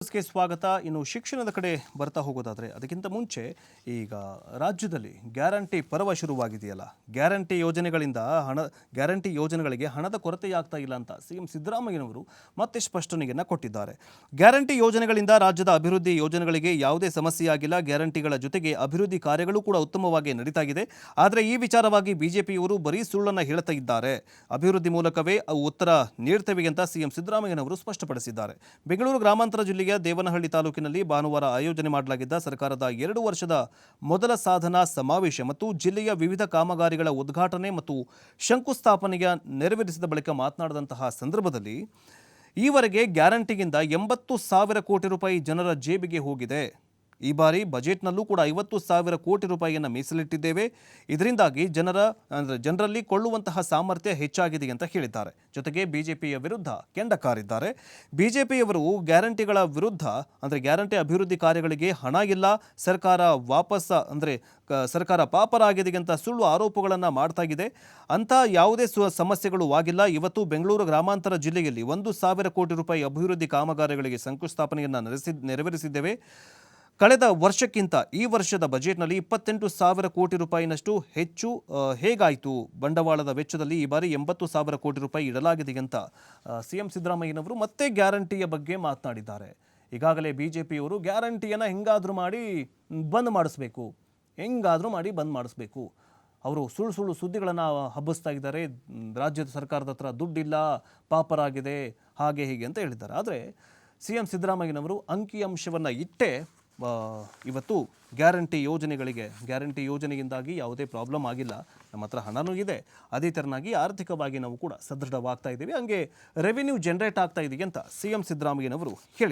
ಗೆ ಸ್ವಾಗತ. ಇನ್ನು ಶಿಕ್ಷಣದ ಕಡೆ ಬರ್ತಾ ಹೋಗೋದಾದ್ರೆ ಅದಕ್ಕಿಂತ ಮುಂಚೆ ಈಗ ರಾಜ್ಯದಲ್ಲಿ ಗ್ಯಾರಂಟಿ ಪರ್ವ ಶುರುವಾಗಿದೆಯಲ್ಲ, ಗ್ಯಾರಂಟಿ ಯೋಜನೆಗಳಿಗೆ ಹಣದ ಕೊರತೆಯಾಗ್ತಾ ಇಲ್ಲ ಅಂತ ಸಿಎಂ ಸಿದ್ದರಾಮಯ್ಯನವರು ಮತ್ತೆ ಸ್ಪಷ್ಟನೆಯನ್ನ ಕೊಟ್ಟಿದ್ದಾರೆ. ಗ್ಯಾರಂಟಿ ಯೋಜನೆಗಳಿಂದ ರಾಜ್ಯದ ಅಭಿವೃದ್ಧಿ ಯೋಜನೆಗಳಿಗೆ ಯಾವುದೇ ಸಮಸ್ಯೆಯಾಗಿಲ್ಲ. ಗ್ಯಾರಂಟಿಗಳ ಜೊತೆಗೆ ಅಭಿವೃದ್ಧಿ ಕಾರ್ಯಗಳು ಕೂಡ ಉತ್ತಮವಾಗಿ ನಡೀತಾ ಇದೆ. ಆದರೆ ಈ ವಿಚಾರವಾಗಿ ಬಿಜೆಪಿಯವರು ಬರೀ ಸುಳ್ಳನ್ನು ಹೇಳ್ತಾ ಇದ್ದಾರೆ. ಅಭಿವೃದ್ಧಿ ಮೂಲಕವೇ ಅವು ಉತ್ತರ ನೀಡ್ತವೆ ಅಂತ ಸಿಎಂ ಸಿದ್ದರಾಮಯ್ಯನವರು ಸ್ಪಷ್ಟಪಡಿಸಿದ್ದಾರೆ. ಬೆಂಗಳೂರು ಗ್ರಾಮಾಂತರ ಜಿಲ್ಲೆಯ ದೇವನಹಳ್ಳಿ ತಾಲೂಕಿನಲ್ಲಿ ಭಾನುವಾರ ಆಯೋಜನೆ ಮಾಡಲಾಗಿದ್ದ ಸರ್ಕಾರದ 2 ವರ್ಷದ ಮೊದಲ ಸಾಧನಾ ಸಮಾವೇಶ ಮತ್ತು ಜಿಲ್ಲೆಯ ವಿವಿಧ ಕಾಮಗಾರಿಗಳ ಉದ್ಘಾಟನೆ ಮತ್ತು ಶಂಕುಸ್ಥಾಪನೆಯ ನೆರವೇರಿಸಿದ ಬಳಿಕ ಮಾತನಾಡಿದಂತಹ ಸಂದರ್ಭದಲ್ಲಿ ಈವರೆಗೆ ಗ್ಯಾರಂಟಿಗಿಂದ 80,000 ಕೋಟಿ ರೂಪಾಯಿ ಜನರ ಜೇಬಿಗೆ ಹೋಗಿದೆ. ಈ ಬಾರಿ ಬಜೆಟ್ನಲ್ಲೂ ಕೂಡ 50,000 ಕೋಟಿ ರೂಪಾಯಿಯನ್ನು ಮೀಸಲಿಟ್ಟಿದ್ದೇವೆ. ಇದರಿಂದಾಗಿ ಜನರಲ್ಲಿ ಕೊಳ್ಳುವಂತಹ ಸಾಮರ್ಥ್ಯ ಹೆಚ್ಚಾಗಿದೆ ಅಂತ ಹೇಳಿದ್ದಾರೆ. ಜೊತೆಗೆ ಬಿಜೆಪಿಯ ವಿರುದ್ಧ ಕೆಂಡ ಕಾರಿದ್ದಾರೆ. ಬಿಜೆಪಿಯವರು ಗ್ಯಾರಂಟಿಗಳ ವಿರುದ್ಧ ಗ್ಯಾರಂಟಿ ಅಭಿವೃದ್ಧಿ ಕಾರ್ಯಗಳಿಗೆ ಹಣ ಇಲ್ಲ, ಸರ್ಕಾರ ಪಾಪರಾಗಿದೆ ಅಂತ ಸುಳ್ಳು ಆರೋಪಗಳನ್ನು ಮಾಡ್ತಾ ಇದೆ. ಅಂತ ಯಾವುದೇ ಸಮಸ್ಯೆಗಳು ಆಗಿಲ್ಲ. ಇವತ್ತು ಬೆಂಗಳೂರು ಗ್ರಾಮಾಂತರ ಜಿಲ್ಲೆಯಲ್ಲಿ 1,000 ಕೋಟಿ ರೂಪಾಯಿ ಅಭಿವೃದ್ಧಿ ಕಾಮಗಾರಿಗಳಿಗೆ ಶಂಕುಸ್ಥಾಪನೆಯನ್ನು ನೆರವೇರಿಸಿದ್ದೇವೆ. ಕಳೆದ ವರ್ಷಕ್ಕಿಂತ ಈ ವರ್ಷದ ಬಜೆಟ್ನಲ್ಲಿ 28,000 ಕೋಟಿ ರೂಪಾಯಿನಷ್ಟು ಹೆಚ್ಚು ಹೇಗಾಯಿತು? ಬಂಡವಾಳದ ವೆಚ್ಚದಲ್ಲಿ ಈ ಬಾರಿ 80,000 ಕೋಟಿ ರೂಪಾಯಿ ಇಡಲಾಗಿದೆ ಅಂತ ಸಿಎಂ ಸಿದ್ದರಾಮಯ್ಯನವರು ಮತ್ತೆ ಗ್ಯಾರಂಟಿಯ ಬಗ್ಗೆ ಮಾತನಾಡಿದ್ದಾರೆ. ಈಗಾಗಲೇ ಬಿಜೆಪಿಯವರು ಗ್ಯಾರಂಟಿಯನ್ನು ಹೆಂಗಾದರೂ ಮಾಡಿ ಬಂದ್ ಮಾಡಿಸಬೇಕು, ಅವರು ಸುಳ್ಳು ಸುದ್ದಿಗಳನ್ನು ಹಬ್ಬಿಸ್ತಾ ಇದ್ದಾರೆ. ರಾಜ್ಯದ ಸರ್ಕಾರದ ಹತ್ರ ದುಡ್ಡಿಲ್ಲ, ಪಾಪರಾಗಿದೆ, ಹಾಗೆ ಹೀಗೆ ಅಂತ ಹೇಳಿದ್ದಾರೆ. ಆದರೆ ಸಿಎಂ ಸಿದ್ದರಾಮಯ್ಯನವರು ಅಂಕಿಅಂಶವನ್ನು ಇಟ್ಟೇ ಇವತ್ತು ಗ್ಯಾರಂಟಿ ಯೋಜನೆಯಿಂದಾಗಿ ಯಾವುದೇ ಪ್ರಾಬ್ಲಮ್ ಆಗಿಲ್ಲ, ನಮ್ಮ ಹತ್ರ ಹಣನೂ ಇದೆ, ಅದೇ ಥರನಾಗಿ ಆರ್ಥಿಕವಾಗಿ ನಾವು ಕೂಡ ಸದೃಢವಾಗ್ತಾ ಇದ್ದೀವಿ, ಹಂಗೆ ರೆವಿನ್ಯೂ ಜನರೇಟ್ ಆಗ್ತಾ ಇದೆಯಾ ಅಂತ ಸಿಎಂ ಸಿದ್ದರಾಮಯ್ಯನವರು ಹೇಳಿದ್ದಾರೆ.